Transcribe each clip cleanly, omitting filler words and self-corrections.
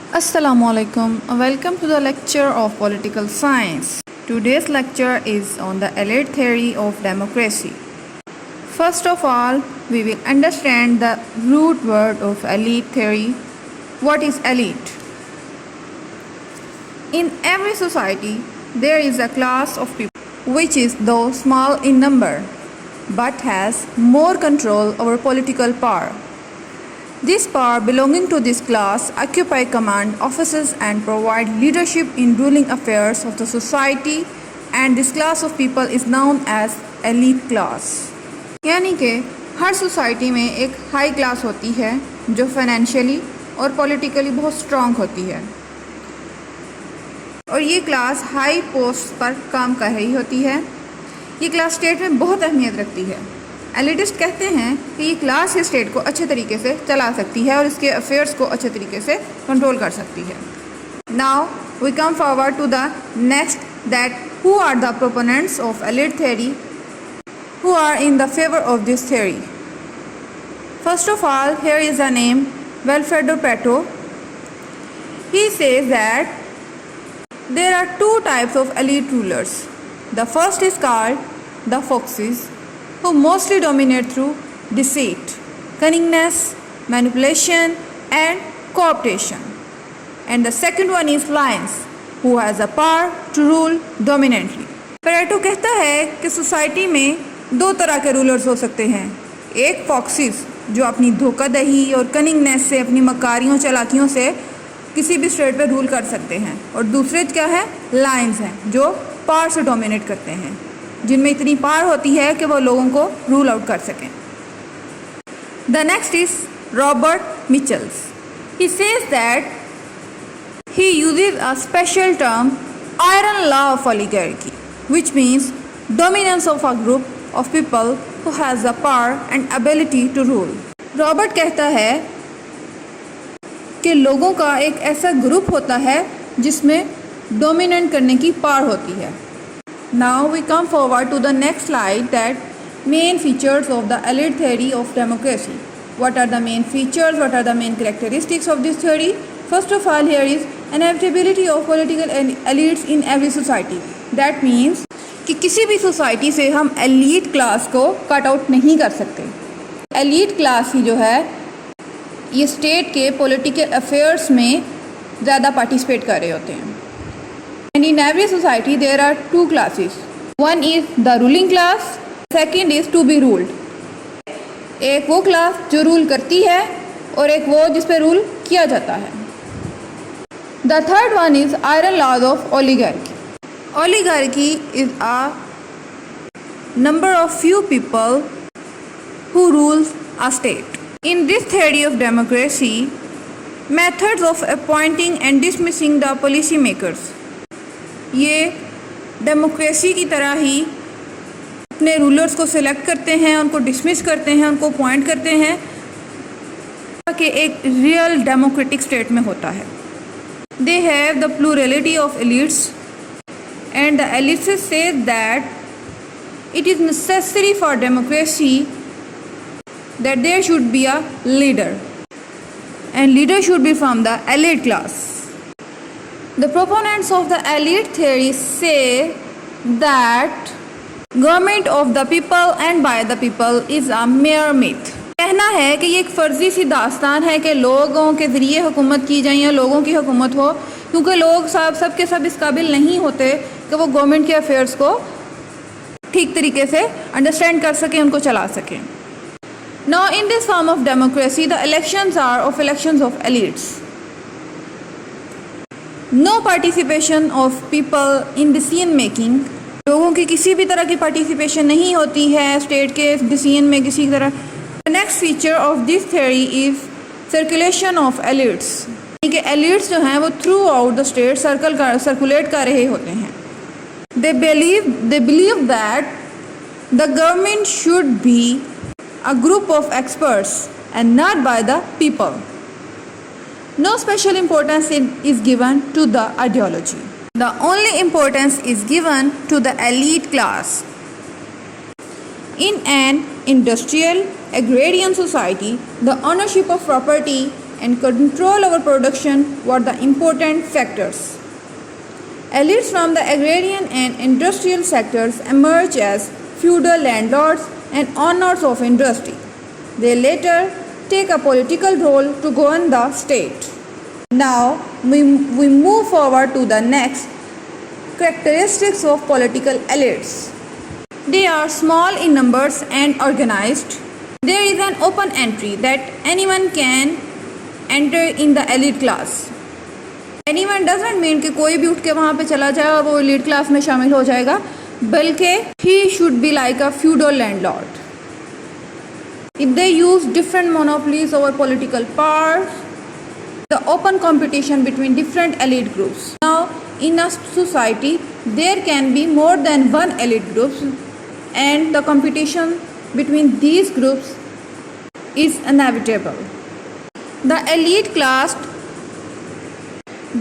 Assalamualaikum. Welcome to the lecture of political science. Today's lecture is on the elite theory of democracy. First of all, we will understand the root word of elite theory. What is elite? In every society, there is a class of people which is though small in number but has more control over political power. This power belonging to this class occupy command offices and provide leadership in ruling affairs of the society, and this class of people is known as elite class. यानी कि हर society में एक high class होती है जो financially और politically बहुत strong होती है और ये क्लास हाई पोस्ट पर काम कर रही होती है। ये क्लास स्टेट में बहुत अहमियत रखती है। एलिटिस्ट कहते हैं कि ये क्लास ही स्टेट को अच्छे तरीके से चला सकती है और इसके अफेयर्स को अच्छे तरीके से कंट्रोल कर सकती है। Now we come forward to the next that who are the proponents of elite theory, who are in the favour of this theory. First of all, here is a name Vilfredo Pareto. He says that there are two types of elite rulers. The first is called the foxes, who mostly dominate through deceit, cunningness, manipulation and cooptation. And the second one is lions, who has a power to rule dominantly. Pareto कहता है कि society में दो तरह के rulers हो सकते हैं। एक फॉक्सिस जो अपनी धोखाधड़ी और कनिंगनेस से, अपनी मकारियों चालाकियों से किसी भी स्टेट पे रूल कर सकते हैं, और दूसरे क्या है, लायंस हैं जो पावर से डोमिनेट करते हैं, जिनमें इतनी पावर होती है कि वो लोगों को रूल आउट कर सकें। The next is Robert Michels. He says that he uses a special term iron law of oligarchy, which means dominance of a group of people who has the power and ability to rule. Robert कहता है कि लोगों का एक ऐसा group होता है जिसमें डोमिनेट करने की पावर होती है. Now we come forward to the next slide, that main features of the elite theory of democracy. What are the main features? What are the main characteristics of this theory? First of all, here is inevitability of political elites in every society. That means कि किसी भी society से हम elite class को cut out नहीं कर सकते. elite class ही जो है ये स्टेट के पॉलिटिकल अफेयर्स में ज़्यादा पार्टिसिपेट कर रहे होते हैं. And in every society there are two classes. One is the ruling class, second is to be ruled. एक वो क्लास जो रूल करती है और एक वो जिस पे रूल किया जाता है. The third one is iron laws of oligarchy. Oligarchy is a number of few people who rules a state. In this theory of democracy, methods of appointing and dismissing the policy makers, ये democracy की तरह ही अपने rulers को select करते हैं, उनको dismiss करते हैं, उनको अपॉइंट करते हैं, कि एक रियल डेमोक्रेटिक स्टेट में होता है. They have the plurality of elites and the elites say that it is necessary for democracy that there should be a leader, and leader should be from the elite class. The proponents of the elite theory say that government of the people and by the people is a mere myth. कहना है कि ये एक फ़र्ज़ी सी दास्तान है कि लोगों के ज़रिए हुकूमत की जाए या लोगों की हुकूमत हो, क्योंकि लोग सब के सब इस काबिल नहीं होते कि वो गवर्नमेंट के अफेयर्स को ठीक तरीके से अंडरस्टैंड कर सकें, उनको चला सकें. Now in this form of democracy, the elections are elections of elites. No participation of people in decision making. लोगों की किसी भी तरह की पार्टिसिपेशन नहीं होती है स्टेट के डिसीजन में किसी तरह. Next feature of this theory is circulation of elites. कि एलिट्स जो हैं वो through out the state circulate कर रहे होते हैं. They believe that the government should be a group of experts and not by the people. No special importance is given to the ideology. The only importance is given to the elite class. In an industrial agrarian society, the ownership of property and control over production were the important factors. Elites from the agrarian and industrial sectors emerged as feudal landlords and owners of industry. They later take a political role to govern the state. Now we move forward to the next characteristics of political elites. They are small in numbers and organized. There is an open entry that anyone can enter in the elite class. Anyone doesn't mean कि कोई भी उठ के वहाँ पे चला जाए और वो elite class में शामिल हो जाएगा, बल्कि he should be like a feudal landlord. If they use different monopolies over political power, the open competition between different elite groups. Now, in a society, there can be more than one elite groups, and the competition between these groups is inevitable. The elite class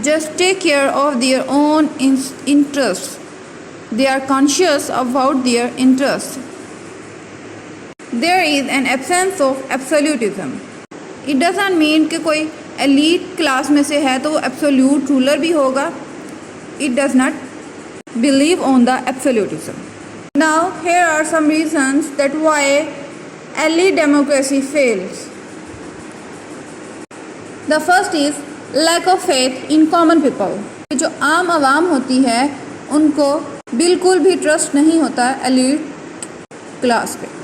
just take care of their own interests. They are conscious about their interests. There is an absence of absolutism. It doesn't mean कि कोई elite class में से है तो वो absolute ruler भी होगा. It does not believe on the absolutism. Now here are some reasons that why elite democracy fails. The first is lack of faith in common people. जो आम आवाम होती है उनको बिल्कुल भी ट्रस्ट नहीं होता elite class पे.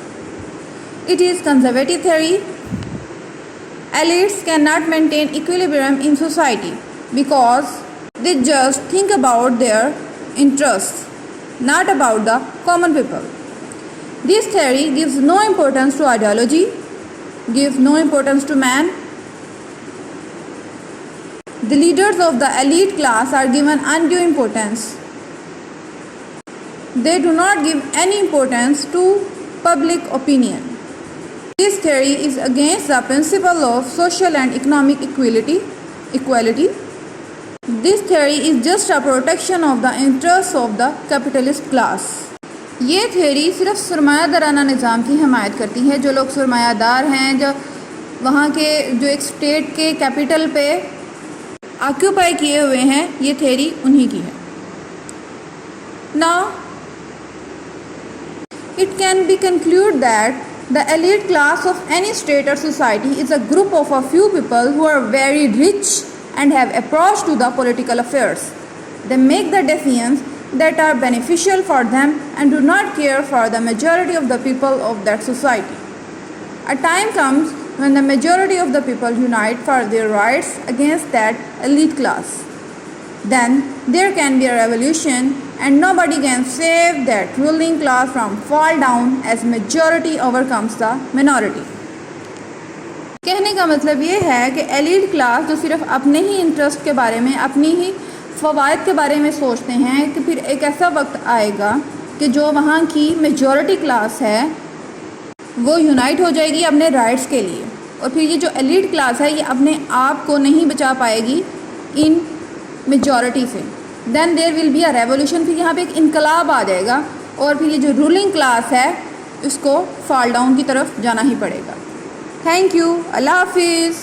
It is conservative theory. Elites cannot maintain equilibrium in society because they just think about their interests, not about the common people. This theory gives no importance to ideology, gives no importance to man. The leaders of the elite class are given undue importance. They do not give any importance to public opinion. This theory is against the principle of social and economic equality. This theory is just a protection of the interests of the capitalist class. ये theory सिर्फ सरमायादाराना निज़ाम की हिमायत करती है. जो लोग सरमायादार हैं, जो वहाँ के जो एक स्टेट के कैपिटल पे ऑक्यूपाई किए हुए हैं, ये theory उन्हीं की है. Now it can be concluded that the elite class of any state or society is a group of a few people who are very rich and have approach to the political affairs. They make the decisions that are beneficial for them and do not care for the majority of the people of that society. A time comes when the majority of the people unite for their rights against that elite class. Then there can be a revolution and nobody can save that ruling class from fall down as majority overcomes the minority. कहने का मतलब ये है कि elite class जो सिर्फ अपने ही interest के बारे में, अपनी ही फ़वाइद के बारे में सोचते हैं, कि फिर एक ऐसा वक्त आएगा कि जो वहाँ की मेजॉरिटी क्लास है वो यूनाइट हो जाएगी अपने राइट्स के लिए, और फिर ये जो एलीट क्लास है ये अपने आप को नहीं बचा पाएगी इन मेजॉरिटी से. Then there will be a revolution. फिर यहाँ पे एक इनकलाब आ जाएगा और फिर ये जो रूलिंग क्लास है इसको फॉल डाउन की तरफ जाना ही पड़ेगा. Thank you. अल्लाह हाफिज़.